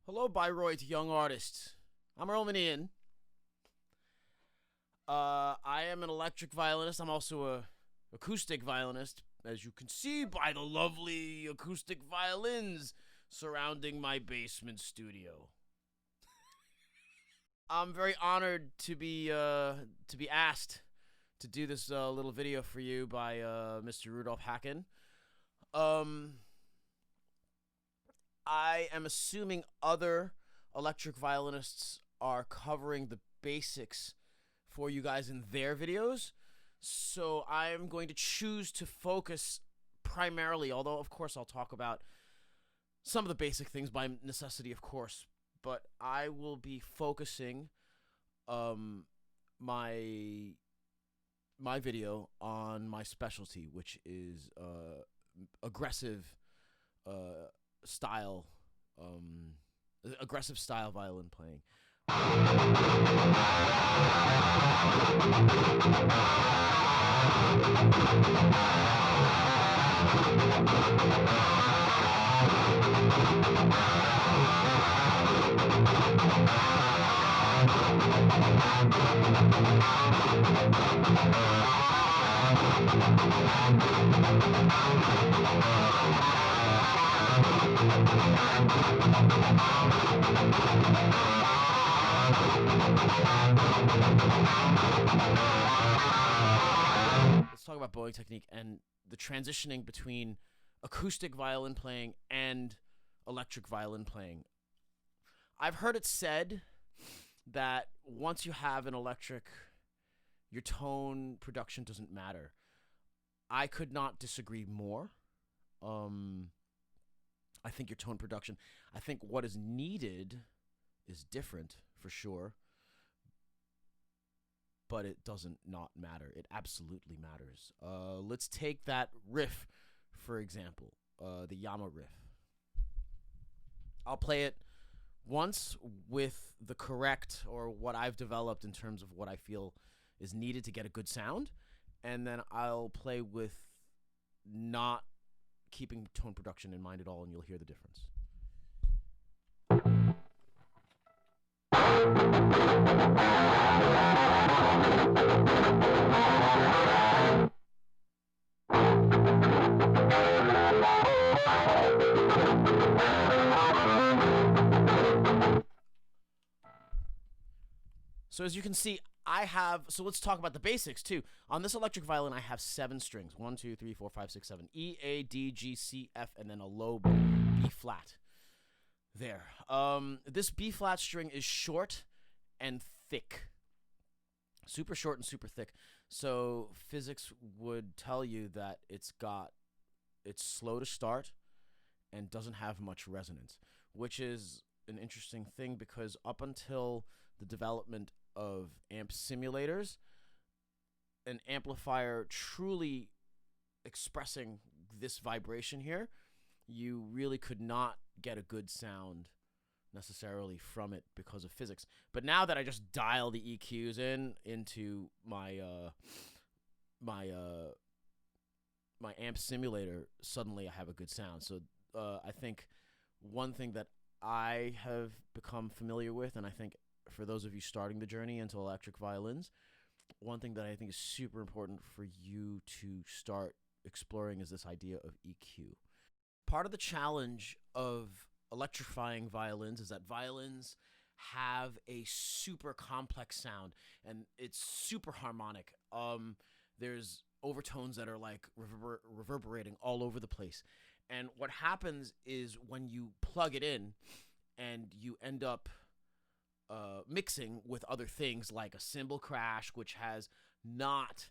Hello, Bayreuth young artists. I'm Roman Ian. I am an electric violinist. I'm also a acoustic violinist, as you can see by the lovely acoustic violins surrounding my basement studio. I'm very honored to be asked to do this little video for you by Mr. Rudolph Hacken. Um, I am assuming other electric violinists are covering the basics for you guys in their videos. So I am going to choose to focus primarily, although of course I'll talk about some of the basic things by necessity, of course, but I will be focusing um my my video on my specialty, which is aggressive uh style um aggressive style violin playing. Let's talk about bowing technique and the transitioning between acoustic violin playing and electric violin playing. I've heard it said that once you have an electric, your tone production doesn't matter. I could not disagree more. Um, I think your tone production, I think what is needed is different for sure, but it doesn't not matter. It absolutely matters. Let's take that riff, for example, the Yama riff. I'll play it once with the correct or what I've developed in terms of what I feel is needed to get a good sound, and then I'll play with not keeping tone production in mind at all, and you'll hear the difference. So as you can see, so let's talk about the basics too. On this electric violin, I have 7 strings. 1, 2, 3, 4, 5, 6, 7. E, A, D, G, C, F, and then a low B flat. There. This B flat string is short and thick. Super short and super thick. So physics would tell you that it's slow to start and doesn't have much resonance, which is an interesting thing because up until the development of amp simulators, an amplifier truly expressing this vibration here, you really could not get a good sound necessarily from it because of physics. But now that I just dial the EQs into my amp simulator, suddenly I have a good sound. So I think one thing that I have become familiar with, and I think for those of you starting the journey into electric violins, one thing that I think is super important for you to start exploring is this idea of EQ. Part of the challenge of electrifying violins is that violins have a super complex sound and it's super harmonic. There's overtones that are like reverberating all over the place. And what happens is when you plug it in and you end up mixing with other things like a cymbal crash, which has not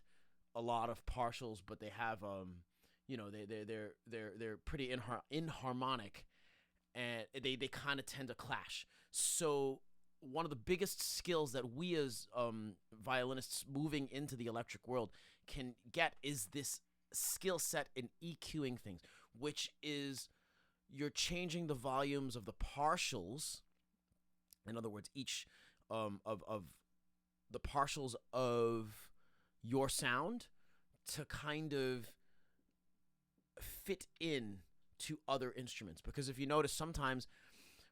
a lot of partials, but they have they're pretty inharmonic, and they kind of tend to clash. So one of the biggest skills that we as violinists moving into the electric world can get is this skill set in EQing things, which is you're changing the volumes of the partials. In other words, each of the partials of your sound to kind of fit in to other instruments. Because if you notice, sometimes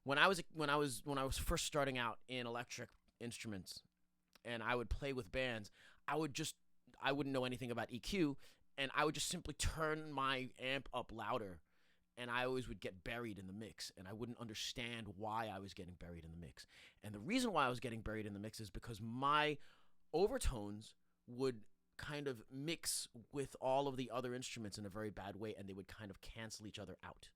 When I was first starting out in electric instruments, and I would play with bands, I wouldn't know anything about EQ, and I would just simply turn my amp up louder, and I always would get buried in the mix, and I wouldn't understand why I was getting buried in the mix. And the reason why I was getting buried in the mix is because my overtones would kind of mix with all of the other instruments in a very bad way, and they would kind of cancel each other out.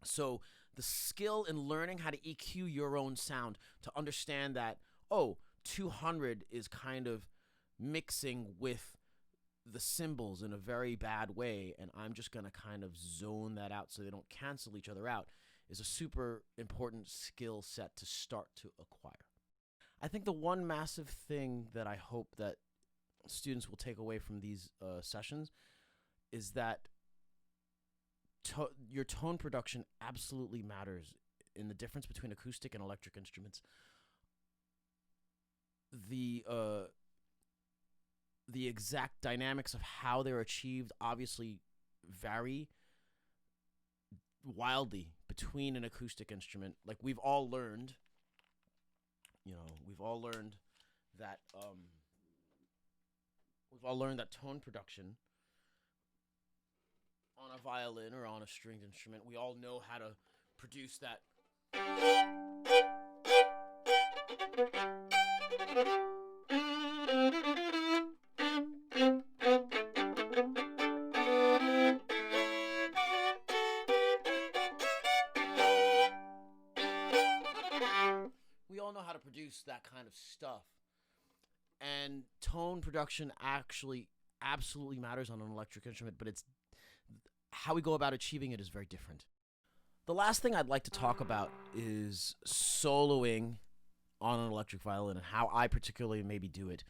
So the skill in learning how to EQ your own sound, to understand that, oh, 200 is kind of mixing with the cymbals in a very bad way, and I'm just going to kind of zone that out so they don't cancel each other out, is a super important skill set to start to acquire. I think the one massive thing that I hope that students will take away from these sessions is that your tone production absolutely matters in the difference between acoustic and electric instruments. The exact dynamics of how they're achieved obviously vary wildly between an acoustic instrument. Like we've all learned that tone production on a violin or on a stringed instrument, we all know how to produce that. We all know how to produce that kind of stuff. And tone production actually absolutely matters on an electric instrument, but it's how we go about achieving it is very different. The last thing I'd like to talk about is soloing on an electric violin and how I particularly maybe do it.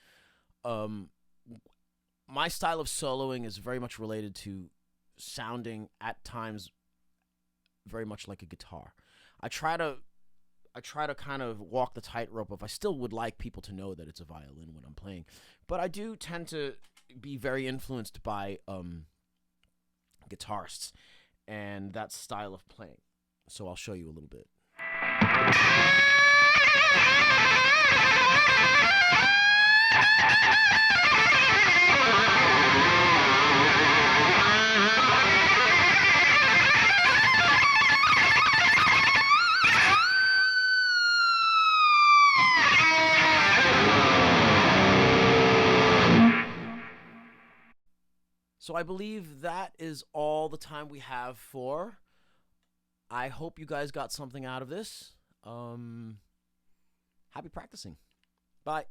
My style of soloing is very much related to sounding at times very much like a guitar. I try to kind of walk the tightrope of I still would like people to know that it's a violin when I'm playing, but I do tend to be very influenced by guitarists and that style of playing. So I'll show you a little bit. So I believe that is all the time we have for. I hope you guys got something out of this. Happy practicing. Bye.